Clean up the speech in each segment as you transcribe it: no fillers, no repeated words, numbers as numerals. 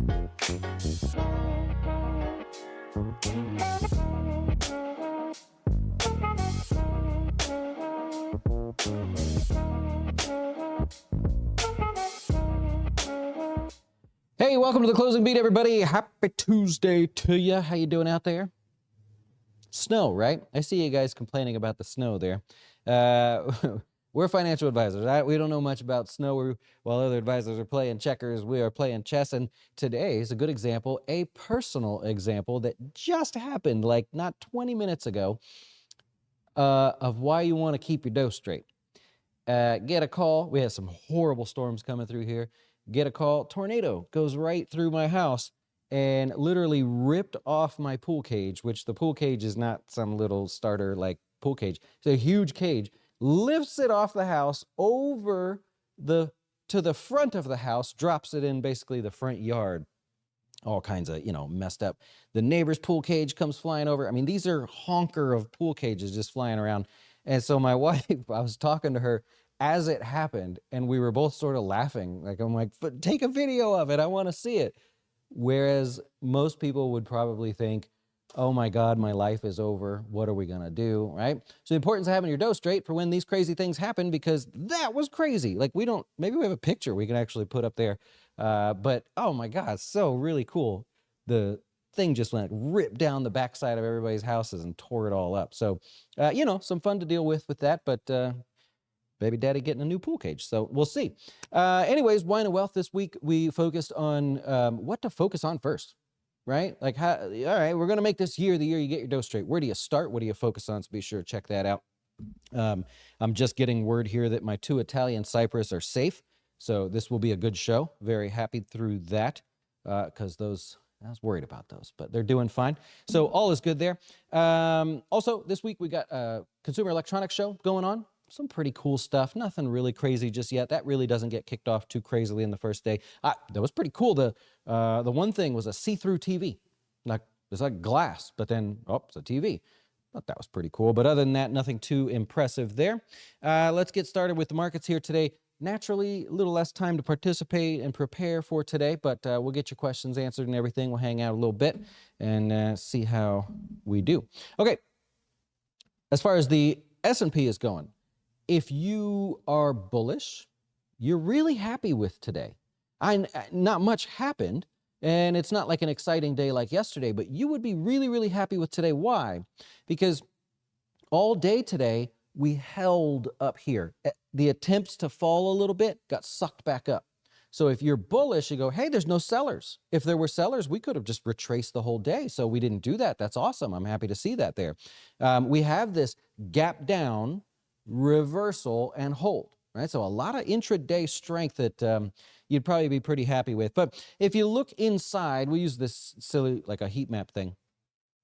Hey, welcome to the Closing Beat, everybody. Happy Tuesday to you. How you doing out there? Snow, right? I see you guys complaining about the snow there. We're financial advisors. We don't know much about snow. While other advisors are playing checkers, we are playing chess. And today is a good example, a personal example that just happened like not 20 minutes ago of why you want to keep your dough straight. Get a call. We have some horrible storms coming through here. Get a call. Tornado goes right through my house and literally ripped off my pool cage, which the pool cage is not some little starter like pool cage. It's a huge cage. Lifts it off the house over to the front of the house, drops it in basically the front yard. All kinds of, messed up. The neighbor's pool cage comes flying over. I mean, these are honker of pool cages just flying around. And so my wife, I was talking to her as it happened, and we were both sort of laughing. Like, I'm like, take a video of it. I want to see it. Whereas most people would probably think, oh my God, my life is over. What are we going to do, right? So the importance of having your dough straight for when these crazy things happen, because that was crazy. Like maybe we have a picture we can actually put up there. But oh my God, so really cool. The thing just went ripped down the backside of everybody's houses and tore it all up. So, some fun to deal with that, but baby daddy getting a new pool cage. So we'll see. Anyways, Wine and Wealth this week, we focused on what to focus on first, right? Like, all right, we're going to make this year the year you get your dough straight. Where do you start? What do you focus on? So be sure to check that out. I'm just getting word here that my 2 Italian Cypress are safe. So this will be a good show. Very happy through that because I was worried about those, but they're doing fine. So all is good there. Also, this week we got a Consumer Electronics Show going on. Some pretty cool stuff. Nothing really crazy just yet. That really doesn't get kicked off too crazily in the first day. That was pretty cool. The one thing was a see-through TV. It's like glass, but then, it's a TV. Thought that was pretty cool. But other than that, nothing too impressive there. Let's get started with the markets here today. Naturally, a little less time to participate and prepare for today, but we'll get your questions answered and everything. We'll hang out a little bit and see how we do. Okay, as far as the S&P is going, if you are bullish, you're really happy with today. Not much happened, and it's not like an exciting day like yesterday, but you would be really, really happy with today. Why? Because all day today, we held up here. The attempts to fall a little bit got sucked back up. So if you're bullish, you go, hey, there's no sellers. If there were sellers, we could have just retraced the whole day. So we didn't do that. That's awesome. I'm happy to see that there. We have this gap down, reversal, and hold, right? So a lot of intraday strength that you'd probably be pretty happy with. But if you look inside, we use this silly, like a heat map thing.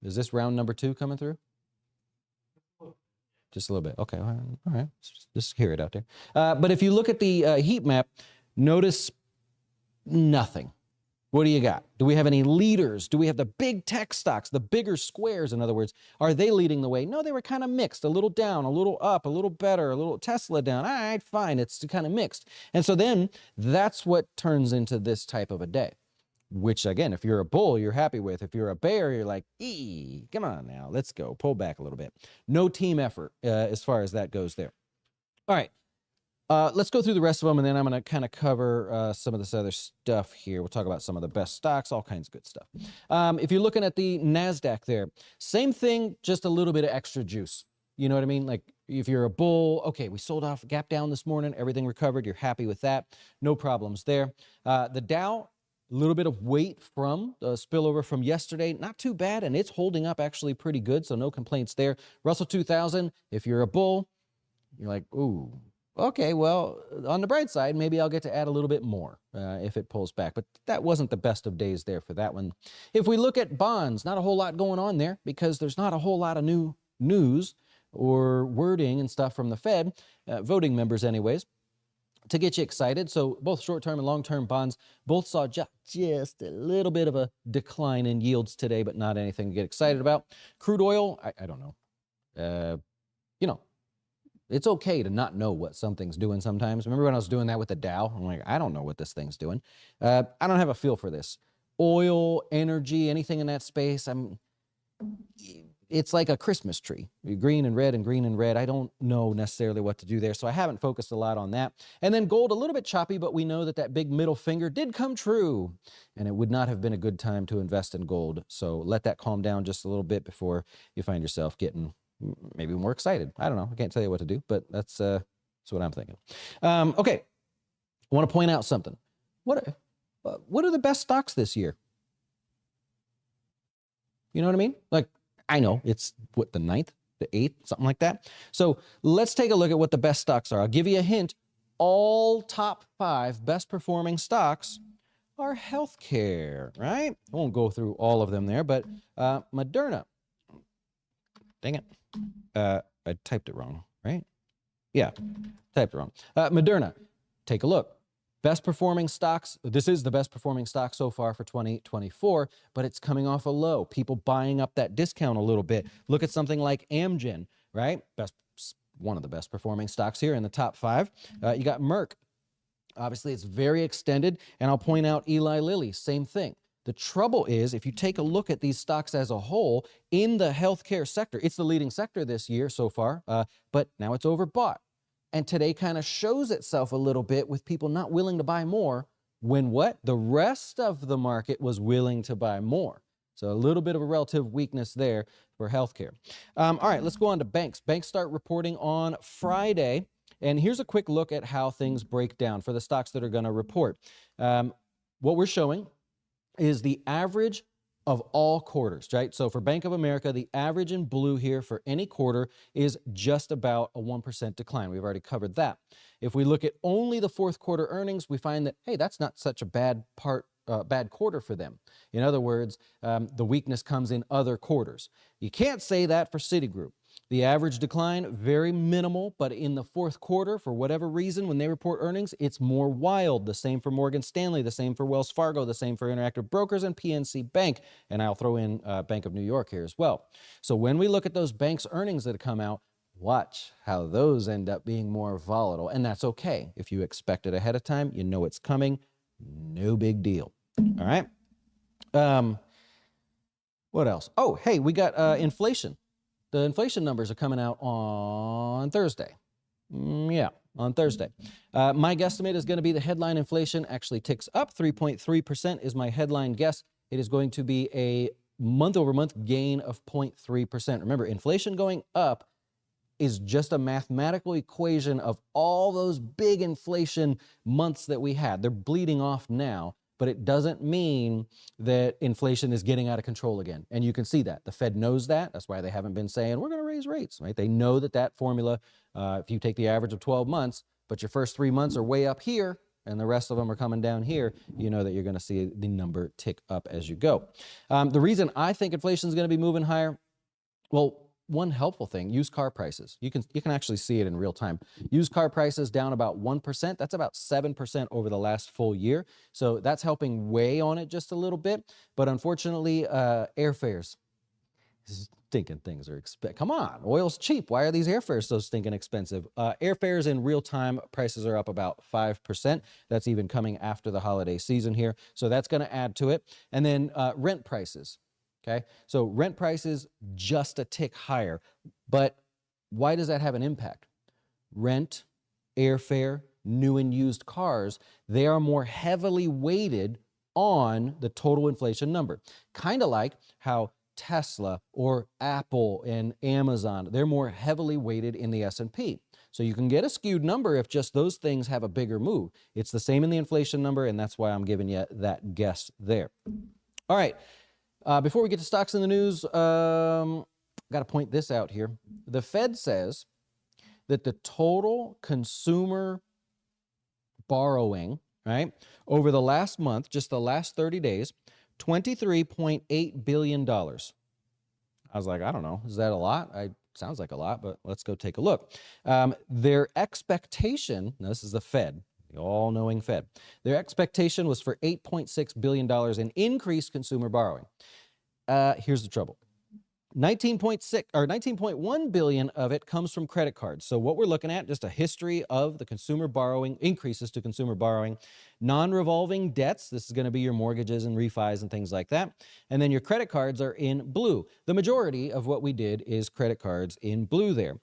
Is this round number 2 coming through? Just a little bit. Okay, all right. Just hear it out there. But if you look at the heat map, notice nothing. What do you got? Do we have any leaders? Do we have the big tech stocks, the bigger squares, in other words? Are they leading the way? No, they were kind of mixed, a little down, a little up, a little better, a little Tesla down. All right, fine, it's kind of mixed. And so then that's what turns into this type of a day, which again, if you're a bull, you're happy with. If you're a bear, you're like, come on now, let's go, pull back a little bit. No team effort as far as that goes there. All right. Let's go through the rest of them, and then I'm going to kind of cover some of this other stuff here. We'll talk about some of the best stocks, all kinds of good stuff. If you're looking at the NASDAQ there, same thing, just a little bit of extra juice. You know what I mean? Like if you're a bull, okay, we sold off, gap down this morning, everything recovered, you're happy with that. No problems there. The Dow, a little bit of weight from the spillover from yesterday, not too bad, and it's holding up actually pretty good, so no complaints there. Russell 2000, if you're a bull, you're like, ooh, okay, well, on the bright side, maybe I'll get to add a little bit more if it pulls back. But that wasn't the best of days there for that one. If we look at bonds, not a whole lot going on there because there's not a whole lot of new news or wording and stuff from the Fed, voting members anyways, to get you excited. So both short-term and long-term bonds both saw just a little bit of a decline in yields today, but not anything to get excited about. Crude oil, I don't know. It's okay to not know what something's doing sometimes. Remember when I was doing that with the Dow? I'm like, I don't know what this thing's doing. I don't have a feel for this. oil, energy, anything in that space, it's like a Christmas tree, green and red and green and red. I don't know necessarily what to do there, so I haven't focused a lot on that. And then gold, a little bit choppy, but we know that that big middle finger did come true, and it would not have been a good time to invest in gold. So let that calm down just a little bit before you find yourself getting maybe more excited. I don't know. I can't tell you what to do, but that's what I'm thinking. Okay, I want to point out something. What are the best stocks this year? You know what I mean? Like, I know it's what, the 9th, the 8th, something like that. So let's take a look at what the best stocks are. I'll give you a hint. All top 5 best performing stocks are healthcare, right? I won't go through all of them there, but Moderna. Dang it. I typed it wrong, right? Yeah, typed it wrong. Moderna, take a look. Best performing stocks, this is the best performing stock so far for 2024, but it's coming off a low. People buying up that discount a little bit. Look at something like Amgen, right? One of the best performing stocks here in the top 5. You got Merck. Obviously, it's very extended, and I'll point out Eli Lilly, same thing. The trouble is, if you take a look at these stocks as a whole, in the healthcare sector, it's the leading sector this year so far, but now it's overbought. And today kind of shows itself a little bit with people not willing to buy more when what? The rest of the market was willing to buy more. So a little bit of a relative weakness there for healthcare. All right, let's go on to banks. Banks start reporting on Friday. And here's a quick look at how things break down for the stocks that are going to report. What we're showing is the average of all quarters, right? So for Bank of America, the average in blue here for any quarter is just about a 1% decline. We've already covered that. If we look at only the fourth quarter earnings, we find that, hey, that's not such a bad quarter for them. In other words, the weakness comes in other quarters. You can't say that for Citigroup. The average decline, very minimal, but in the fourth quarter, for whatever reason, when they report earnings, it's more wild. The same for Morgan Stanley, the same for Wells Fargo, the same for Interactive Brokers and PNC Bank. And I'll throw in Bank of New York here as well. So when we look at those banks' earnings that come out, watch how those end up being more volatile. And that's okay. If you expect it ahead of time, you know it's coming. No big deal. All right. What else? Oh, hey, we got inflation. The inflation numbers are coming out on Thursday. Yeah, on Thursday. My guesstimate is going to be the headline inflation actually ticks up. 3.3% is my headline guess. It is going to be a month-over-month gain of 0.3%. Remember, inflation going up is just a mathematical equation of all those big inflation months that we had. They're bleeding off now, but it doesn't mean that inflation is getting out of control again. And you can see that. The Fed knows that. That's why they haven't been saying, we're going to raise rates, right? They know that that formula, if you take the average of 12 months, but your first 3 months are way up here, and the rest of them are coming down here, you know that you're going to see the number tick up as you go. The reason I think inflation is going to be moving higher, well, one helpful thing, used car prices. You can actually see it in real time. Used car prices down about 1%. That's about 7% over the last full year. So that's helping weigh on it just a little bit. But unfortunately, airfares, stinking things are expensive. Come on, oil's cheap. Why are these airfares so stinking expensive? Airfares in real time, prices are up about 5%. That's even coming after the holiday season here. So that's going to add to it. And then rent prices. Okay, so rent prices just a tick higher, but why does that have an impact? Rent, airfare, new and used cars, they are more heavily weighted on the total inflation number. Kind of like how Tesla or Apple and Amazon, they're more heavily weighted in the S&P. So you can get a skewed number if just those things have a bigger move. It's the same in the inflation number, and that's why I'm giving you that guess there. All right. Before we get to stocks in the news, got to point this out here. The Fed says that the total consumer borrowing, right, over the last month, just the last 30 days, $23.8 billion. I was like, I don't know, is that a lot? Sounds like a lot, but let's go take a look. Their expectation, now this is the Fed, the all-knowing Fed, their expectation was for $8.6 billion in increased consumer borrowing. Here's the trouble. 19.6 or 19.1 billion of it comes from credit cards. So what we're looking at, just a history of the consumer borrowing, increases to consumer borrowing, non-revolving debts. This is going to be your mortgages and refis and things like that. And then your credit cards are in blue. The majority of what we did is credit cards in blue there.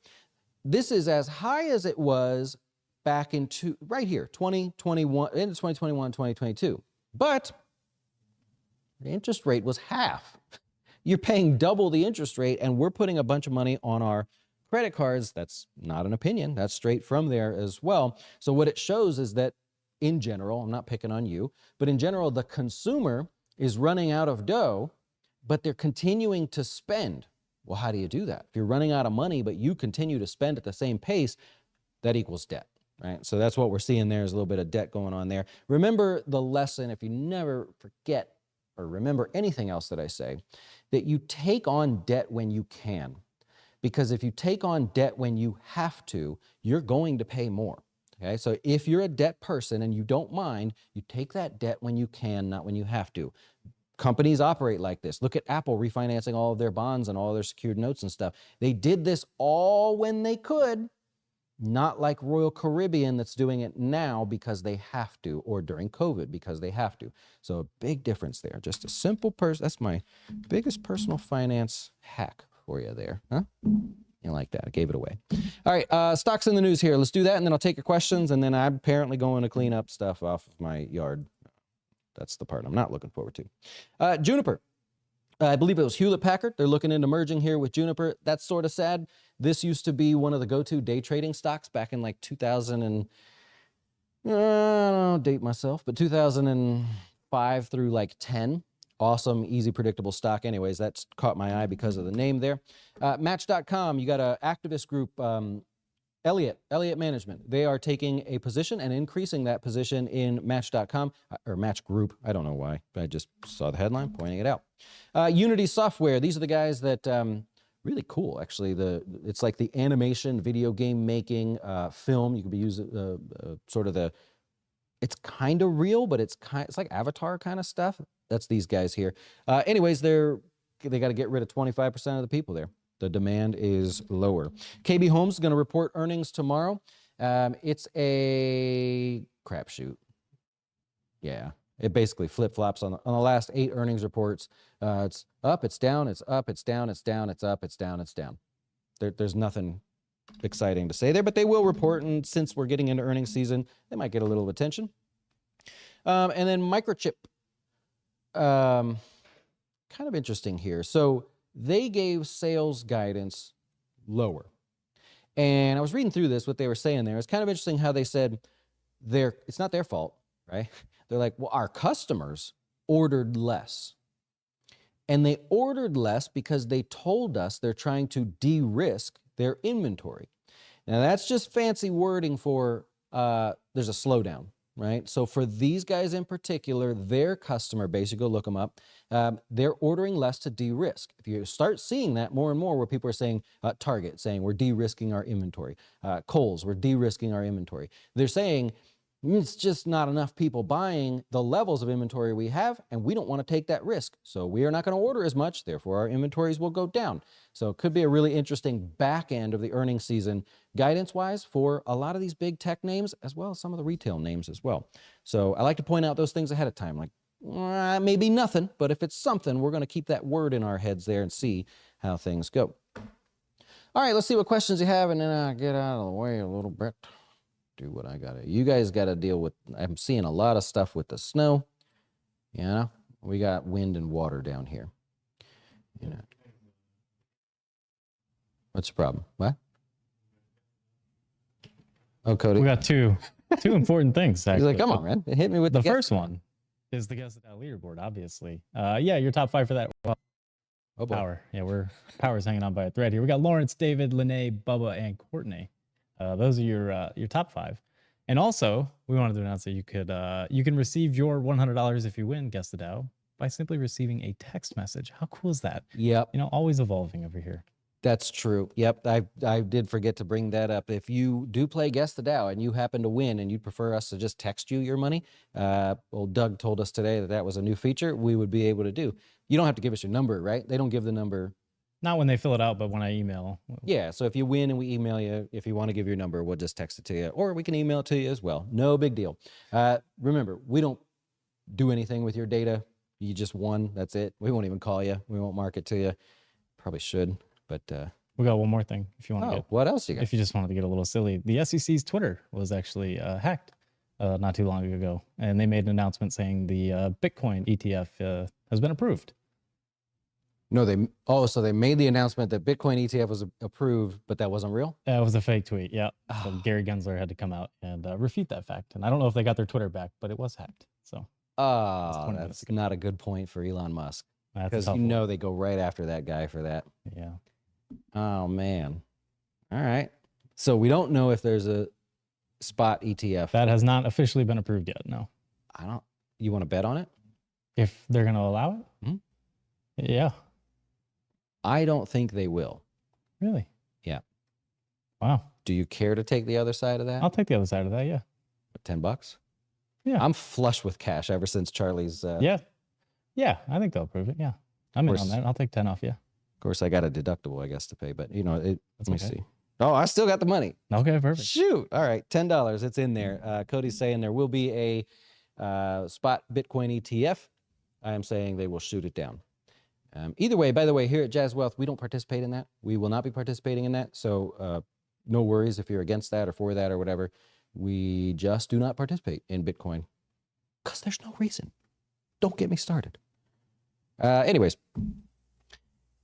This is as high as it was back into right here, 2021, into 2021, 2022. But the interest rate was half. You're paying double the interest rate, and we're putting a bunch of money on our credit cards. That's not an opinion. That's straight from there as well. So what it shows is that in general, I'm not picking on you, but in general, the consumer is running out of dough, but they're continuing to spend. Well, how do you do that? If you're running out of money, but you continue to spend at the same pace, that equals debt, right? So that's what we're seeing there is a little bit of debt going on there. Remember the lesson, if you never forget or remember anything else that I say, that you take on debt when you can. Because if you take on debt when you have to, you're going to pay more. Okay, so if you're a debt person and you don't mind, you take that debt when you can, not when you have to. Companies operate like this. Look at Apple refinancing all of their bonds and all their secured notes and stuff. They did this all when they could, not like Royal Caribbean that's doing it now because they have to, or during COVID because they have to. So a big difference there. Just a simple person. That's my biggest personal finance hack for you there. Huh? You like that? I gave it away. All right, stocks in the news here. Let's do that, and then I'll take your questions, and then I'm apparently going to clean up stuff off of my yard. That's the part I'm not looking forward to. Juniper. I believe it was Hewlett-Packard. They're looking into merging here with Juniper. That's sort of sad. This used to be one of the go-to day trading stocks back in like 2000 and, I don't date myself, but 2005 through like 10. Awesome, easy, predictable stock. Anyways, that's caught my eye because of the name there. Match.com, you got an activist group, Elliott Management. They are taking a position and increasing that position in Match.com, or Match Group. I don't know why, but I just saw the headline pointing it out. Unity Software, these are the guys that, really cool, actually. It's like the animation, video game making, film. You could be using sort of the, it's kind of real, but it's like Avatar kind of stuff. That's these guys here. Anyways, they got to get rid of 25% of the people there. The demand is lower. KB Homes is going to report earnings tomorrow. It's a crapshoot. Yeah, it basically flip-flops on the last 8 earnings reports. It's up, it's down, it's up, it's down, it's down, it's up, it's down, it's down. There's nothing exciting to say there, but they will report, and since we're getting into earnings season, they might get a little attention. And then Microchip, kind of interesting here. So they gave sales guidance lower. And I was reading through this, what they were saying there. It's kind of interesting how they said it's not their fault, right? They're like, well, our customers ordered less. And they ordered less because they told us they're trying to de-risk their inventory. Now, that's just fancy wording for there's a slowdown, right? So for these guys in particular, their customer base, you go look them up, they're ordering less to de-risk. If you start seeing that more and more where people are saying, Target saying we're de-risking our inventory, Kohl's, we're de-risking our inventory. They're saying it's just not enough people buying the levels of inventory we have, and we don't want to take that risk. So we are not going to order as much, therefore our inventories will go down. So it could be a really interesting back end of the earnings season guidance-wise for a lot of these big tech names, as well as some of the retail names as well. So I like to point out those things ahead of time, like maybe nothing, but if it's something, we're going to keep that word in our heads there and see how things go. All right, let's see what questions you have, and then I'll get out of the way a little bit. Do what I gotta. You guys got to deal with. I'm seeing a lot of stuff with the snow. You know, we got wind and water down here. You know, what's the problem? What? Oh, Cody. We got two important things. Actually. He's like, come on, man, hit me with the first one. Is the guess that leaderboard, obviously. Yeah, your top 5 for that. Well, oh, boy. Power. Yeah, Power's hanging on by a thread here. We got Lawrence, David, Lene, Bubba, and Courtney. Those are your top 5. And also, we wanted to announce that you can receive your $100 if you win Guess the Dow by simply receiving a text message. How cool is that? Yep. You know, always evolving over here. That's true. Yep. I did forget to bring that up. If you do play Guess the Dow and you happen to win and you'd prefer us to just text you your money, old Doug told us today that was a new feature we would be able to do. You don't have to give us your number, right? They don't give the number Not when they fill it out, but when I email. Yeah, so if you win and we email you, if you want to give your number, we'll just text it to you, or we can email it to you as well. No big deal. Remember, we don't do anything with your data. You just won. That's it. We won't even call you. We won't market to you. Probably should, but we got one more thing. If you want to get, what else you got? If you just wanted to get a little silly, the SEC's Twitter was actually hacked not too long ago, and they made an announcement saying the Bitcoin ETF has been approved. No, so they made the announcement that Bitcoin ETF was approved, but that wasn't real? It was a fake tweet, yeah. So Gary Gensler had to come out and refute that fact. And I don't know if they got their Twitter back, but it was hacked. So that's not a good point for Elon Musk. Because you know they go right after that guy for that. Yeah. Oh, man. All right. So we don't know if there's a spot ETF. That has not officially been approved yet, no. You want to bet on it? If they're going to allow it? Hmm? Yeah. I don't think they will. Really? Yeah. Wow. Do you care to take the other side of that? I'll take the other side of that, yeah. $10? Yeah. I'm flush with cash ever since Charlie's. Yeah. Yeah, I think they'll approve it, yeah. I'm in on that. I'll take 10 off, yeah. Of course, I got a deductible, I guess, to pay, but, let me see. Oh, I still got the money. Okay, perfect. Shoot. All right, $10. It's in there. Cody's saying there will be a spot Bitcoin ETF. I am saying they will shoot it down. Either way, by the way, here at Jazz Wealth, we don't participate in that. We will not be participating in that. So no worries if you're against that or for that or whatever. We just do not participate in Bitcoin because there's no reason. Don't get me started. Anyways,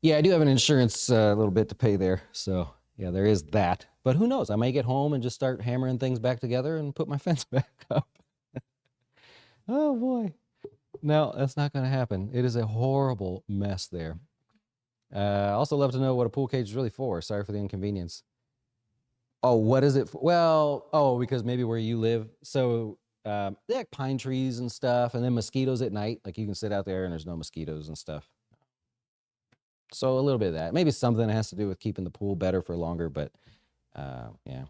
yeah, I do have an insurance a little bit to pay there. So yeah, there is that. But who knows? I may get home and just start hammering things back together and put my fence back up. Oh boy. No, that's not going to happen. It is a horrible mess there. Also love to know what a pool cage is really for. Sorry for the inconvenience. Oh, what is it for? Well, because maybe where you live. So they like pine trees and stuff, and then mosquitoes at night. Like you can sit out there and there's no mosquitoes and stuff. So a little bit of that. Maybe something that has to do with keeping the pool better for longer, but yeah.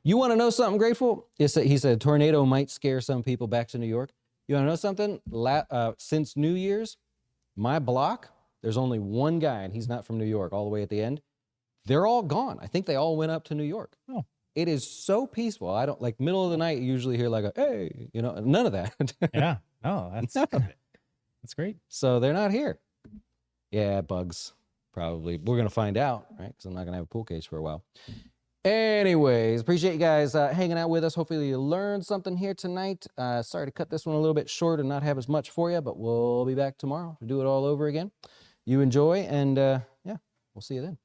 You want to know something grateful? He said tornado might scare some people back to New York. You want to know something? Since New Year's, my block, there's only one guy, and he's not from New York, all the way at the end. They're all gone. I think they all went up to New York. Oh. It is so peaceful. I don't, like, middle of the night, you usually hear like a, hey, none of that. Yeah. Oh, that's great. So they're not here. Yeah, bugs, probably. We're going to find out, right? Because I'm not going to have a pool cage for a while. Anyways, appreciate you guys hanging out with us. Hopefully you learned something here tonight. Sorry to cut this one a little bit short and not have as much for you, but we'll be back tomorrow to do it all over again. You enjoy, and yeah, we'll see you then.